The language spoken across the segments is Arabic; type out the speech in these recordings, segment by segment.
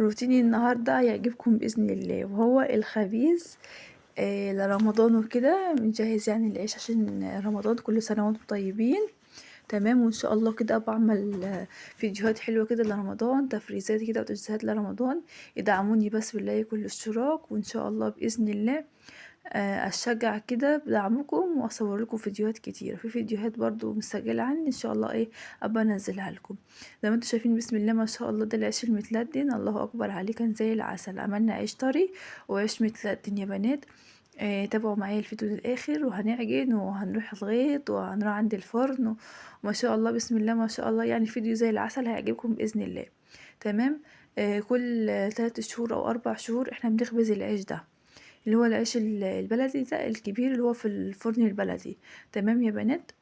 روتيني النهاردة هيعجبكم بإذن الله، وهو الخبيث لرمضان وكده. بنجهز يعني العيش عشان رمضان، كل سنة وانتم طيبين. تمام، وإن شاء الله كده باعمل فيديوهات حلوة كده لرمضان، تفريزات كده وتجهيزات لرمضان. ادعموني بس بالله كل اشتراك، وإن شاء الله بإذن الله أشجع كده بدعمكم وأصور لكم فيديوهات كتير. في فيديوهات برضو مسجلة عني إن شاء الله أبقى أنزلها لكم. زي ما انتم شايفين بسم الله ما شاء الله، ده العيش المتلدن، الله أكبر عليه، كان زي العسل. عملنا عيش طري وعيش متلدن يا بنات. تابعوا معايا الفيديو للآخر، وهنعجن وهنروح الغيط وهنروح عند الفرن وما شاء الله بسم الله ما شاء الله، يعني فيديو زي العسل هيعجبكم بإذن الله. تمام. كل 3 شهور أو 4 شهور احنا بنخبز العيش ده، اللي هو العيش البلدي ده الكبير اللي هو في الفرن البلدي. تمام يا بنات.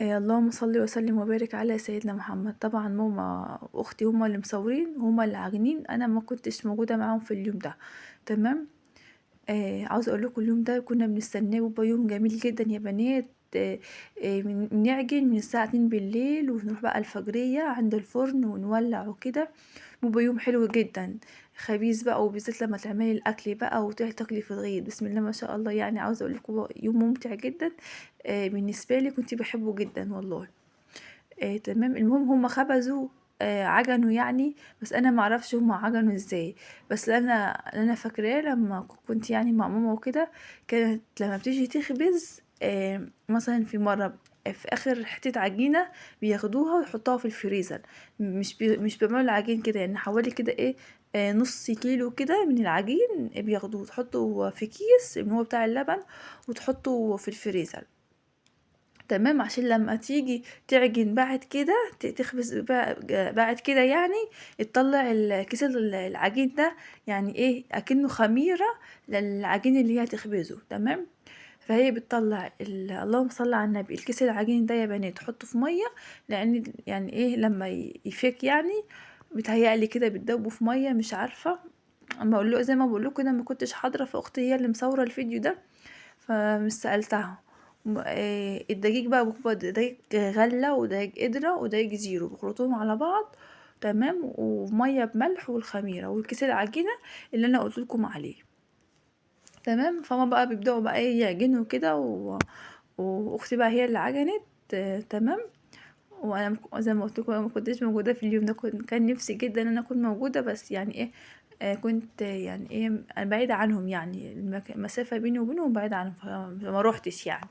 اللهم صل وسلم وبارك على سيدنا محمد. طبعا ماما واختي هما اللي مصورين، هما اللي عاجنين، انا ما كنتش موجوده معاهم في اليوم ده. تمام. عاوزه اقول لكم اليوم ده كنا بنستناه، وبقى يوم جميل جدا يا بنات. بنعجن من الساعه 2 بالليل، ونروح بقى الفجريه عند الفرن ونولع وكده. بيبقى يوم حلو جدا، خبيث بقى، وبالذات لما تعملي الاكل بقى وتروحي تاكلي في الغيط بسم الله ما شاء الله. يعني عاوزه اقول لكم يوم ممتع جدا. بالنسبه لي كنت بحبه جدا والله. تمام. المهم هم خبزوا، عجنوا يعني، بس انا ما اعرفش هم عجنوا ازاي. بس انا فاكراه لما كنت يعني مع ماما وكده، كانت لما بتيجي تخبز مثلا في مره، في اخر حته عجينه بياخدوها ويحطوها في الفريزر. مش بيعملوا العجين كده، يعني حوالي كده نص كيلو كده من العجين بياخدوه تحطه في كيس اللي هو بتاع اللبن، وتحطه في الفريزر. تمام، عشان لما تيجي تعجن بعد كده تخبز بعد كده يعني تطلع الكيس العجين ده، يعني اكنه خميرة للعجين اللي هي تخبزه. تمام. فهي بتطلع اللهم صل على النبي، الكيس العجين ده يا بنات تحطه في ميه، لان يعني لما يفك يعني بتهيألي كده بتدوبه في ميه، مش عارفه. اما اقول له زي ما بقول لكم، انا ما كنتش حاضره، فاختي هي اللي مصوره الفيديو ده، فمش سألتها. الدقيق بقى بيبقى دقيق غلة ودقيق قدرة ودقيق زيرو، بخلطهم على بعض. تمام، ومية بملح والخميرة والكيس العجينة اللي انا قلت لكم عليه. تمام. فما بقى بيبدأوا بقى يعجنوا كده واختي بقى هي اللي عجنت. تمام. وانا زي ما قلت لكم ما كنتش موجوده في اليوم ده، كان نفسي جدا ان انا اكون موجوده، بس يعني كنت يعني انا بعيده عنهم، يعني المسافه بيني وبينهم بعيده عنهم، فما روحتش يعني.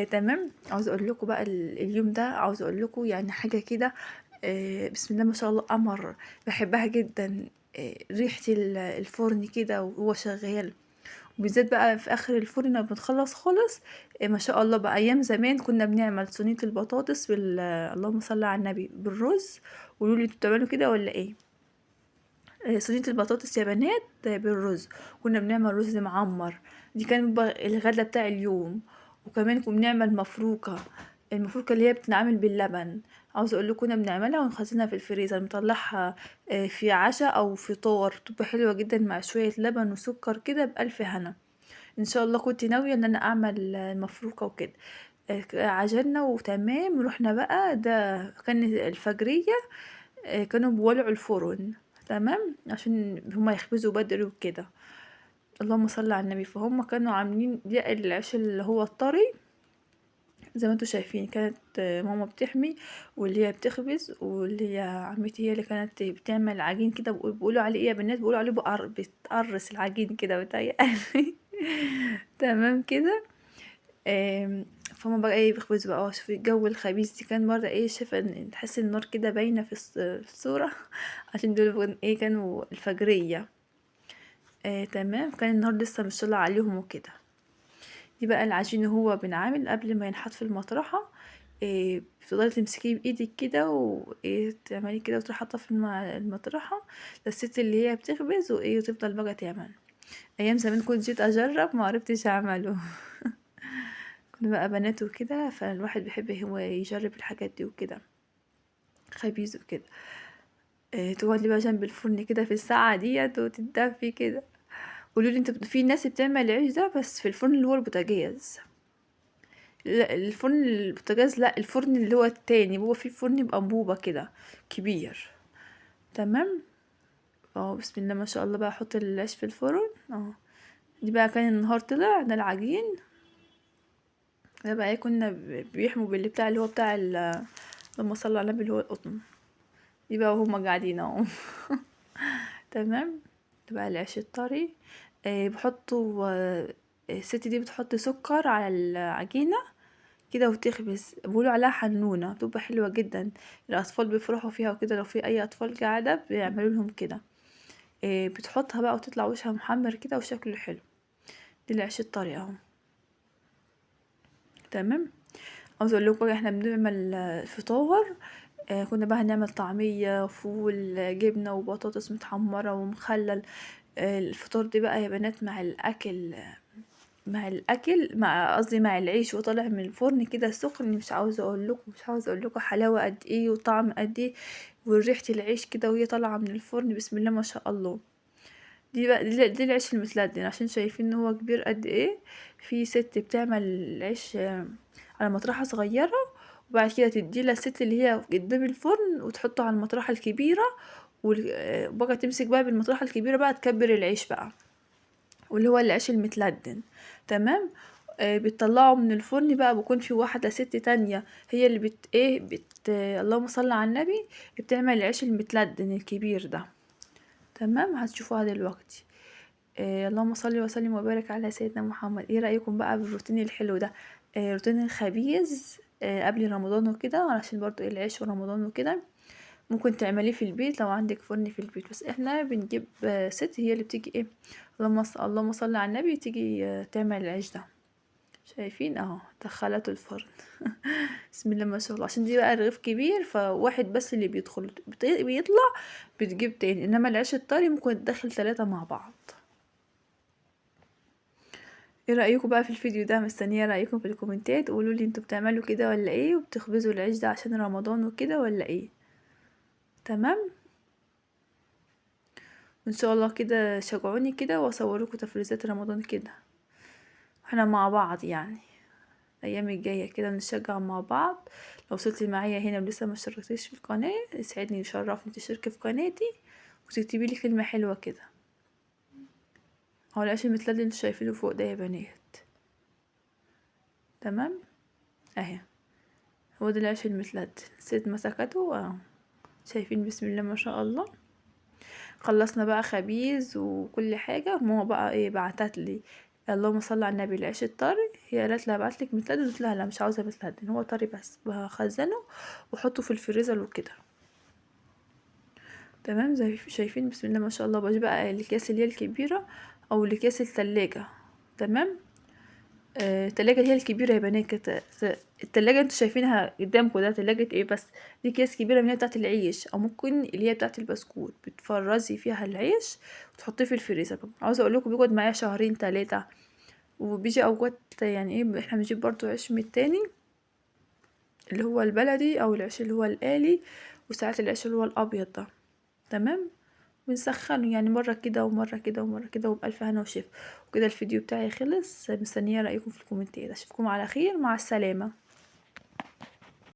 تمام. عاوز اقول لكم بقى اليوم ده، عاوز اقول لكم يعني حاجه كده. بسم الله ما شاء الله، قمر، بحبها جدا. ريحه الفرن كده وهو شغال، وبالذات بقى في اخر الفرن لما بنخلص خالص. ما شاء الله بقى، ايام زمان كنا بنعمل صينيه البطاطس اللهم صل على النبي بالرز. قولوا لي انتوا بتعملوا كده ولا ايه؟ صينيه البطاطس يا بنات بالرز. كنا بنعمل رز معمر، دي كان بقى الغدا بتاع اليوم. وكمان كنا بنعمل مفروكه، المفروكه اللي هي بتنعمل باللبن. عاوزه اقول لكم كنا بنعملها ونخزنها في الفريزر، نطلعها في عشاء او فطار، تبقى حلوه جدا مع شويه لبن وسكر كده بألف هنا. ان شاء الله كنت ناويه ان انا اعمل المفروكه وكده. عجلنا وتمام، رحنا بقى، ده كان الفجريه. كانوا بيولعوا الفرن. تمام، عشان هما يخبزوا بدري وكده. اللهم صل على النبي. فهم كانوا عاملين دي العيش اللي هو الطري، زي ما انتوا شايفين. كانت ماما بتحمي، واللي هي بتخبز، واللي هي عمتي هي اللي كانت بتعمل عجين كده. بيقولوا عليه يا بنات؟ بيقولوا عليه بتقرص العجين كده بتهيألي. تمام كده. فما بقى بيخبزوا بقى. شوفي الجو الخبيث دي، كان مرة شايفة ان تحس النار كده باينة في في الصورة. عشان دول كانوا الفجرية. تمام، كان النهار لسه مش طلع عليهم وكده. دي بقى العجين هو بنعمل قبل ما ينحط في المطرحة. بتفضلي تمسكيه بايدك كده تعملي كده وتروحي حاطه في المطرحة للست اللي هي بتخبز، وتفضل بقى تعمل. ايام زمان كنت جيت اجرب ما عرفتش اعمله. كنا بقى بنات وكده، فالواحد بيحب هو يجرب الحاجات دي وكده، خبيز وكده. تقعدي بقى جنب الفرن كده في الساعة ديت وتدفي كده. قولوا لي انت، في ناس بتعمل العيش ده بس في الفرن اللي هو البوتاجاز. لا، الفرن البوتاجاز لا، الفرن اللي هو التاني، هو في فرن بأنبوبة كده كبير. تمام. بسم الله ما شاء الله، بقى احط العيش في الفرن. دي بقى كان النهار طلع ده العجين ده بقى كنا بيحموا باللي بتاع اللي هو بتاع لما صلوا على النبي اللي هو القطن. دي بقى وهما قاعدين اهو. تمام. ده بقى العيش الطري. بحطوا الست دي بتحط سكر على العجينة كده وتخبز، بيقولوا عليها حنونة، بتبقى حلوة جدا. الأطفال بيفرحوا فيها وكده، لو في أي أطفال قاعدة بيعملوا لهم كده. بتحطها بقى وتطلع وشها محمر كده وشكله حلو. دي العيش الطري اهو. تمام. عاوزة اقول لكم بقى احنا بنعمل الفطار. كنا بقى هنعمل طعمية فول جبنة وبطاطس متحمرة ومخلل. الفطار دي بقى يا بنات مع الاكل مع قصدي مع العيش وطالع من الفرن كده سخن، مش عاوزه اقول لكم حلاوه قد ايه وطعم قد ايه وريحه العيش كده وهي طالعه من الفرن، بسم الله ما شاء الله. دي بقى دي العيش المتلدن، عشان شايفين ان هو كبير قد ايه. في ست بتعمل العيش على مطرحه صغيره، وبعد كده تديه للست اللي هي قدام الفرن وتحطه على المطرحه الكبيره، وبقى تمسك بقى بالمطرحه الكبيره بقى تكبر العيش بقى، واللي هو العيش المتلدن. تمام. بتطلعه من الفرن بقى، بيكون في واحدة ست تانية هي اللي اللهم صل على النبي، بتعمل العيش المتلدن الكبير ده. تمام. هتشوفوها دلوقتي. اللهم صل وسلم وبارك على سيدنا محمد. ايه رأيكم بقى بالروتين الحلو ده؟ روتين الخبيز قبل رمضان وكده، علشان برضو العيش ورمضان وكده. ممكن تعمليه في البيت لو عندك فرن في البيت، بس احنا بنجيب ست هي اللي بتيجي اللهم صل على النبي، تيجي تعمل العيش ده. شايفين اهو دخلته الفرن. بسم الله ما شاء الله. عشان دي بقى رغيف كبير، فواحد بس اللي بيطلع بتجيب تاني، انما العيش الطري ممكن تدخل 3 مع بعض. ايه رأيكم بقى في الفيديو ده؟ مستنية رأيكم في الكومنتات، قولوا لي انتوا بتعملوا كده ولا ايه، وبتخبزوا العيش ده عشان رمضان وكده ولا ايه. تمام. وان شاء الله كده شجعوني كده واصورلكم تفريزات رمضان كده، احنا مع بعض يعني. الايام الجايه كده نشجع مع بعض. لو وصلتي معايا هنا ولسه ما اشتركتيش في القناه، يسعدني ويشرفني تشتركي في قناتي وتكتبي لي كلمه حلوه كده. هو العيش المتلدل اللي انتوا شايفينه فوق ده يا بنات. تمام. اهي هو ده العيش المتلدل، الست مسكته شايفين بسم الله ما شاء الله. خلصنا بقى خبيز وكل حاجه. ماما بقى بعتت لي اللهم صل على النبي العيش الطري، هي قالت لي ابعت لك متلدل، قلت لها لا مش عاوزه متلدل، هو طري بس، بخزنه واحطه في الفريزر وكده. تمام. زي شايفين بسم الله ما شاء الله. بجيب بقى الاكياس اللي هي الكبيره او الاكياس التلاجة. تمام. التلاجة اللي هي الكبيره يا بنات التلاجة انتوا شايفينها قدامكم ده تلاجة ايه، بس دي اكياس كبيره من هي بتاعه العيش، او ممكن اللي هي بتاعه البسكوت، بتفرزي فيها العيش وتحطيه في الفريزر. عاوزه اقول لكم بيقعد معايا شهرين 3. وبيجي اوقات يعني احنا بنجيب برضو عيش من التاني اللي هو البلدي، او العيش اللي هو الآلي، وساعات العيش اللي هو الابيض ده. تمام. بنسخنه يعني مرة كده ومرة كده ومرة كده، وبألف هنا وشفا. وكده الفيديو بتاعي خلص. مستنية رأيكم في الكومنتات. اشوفكم على خير، مع السلامة.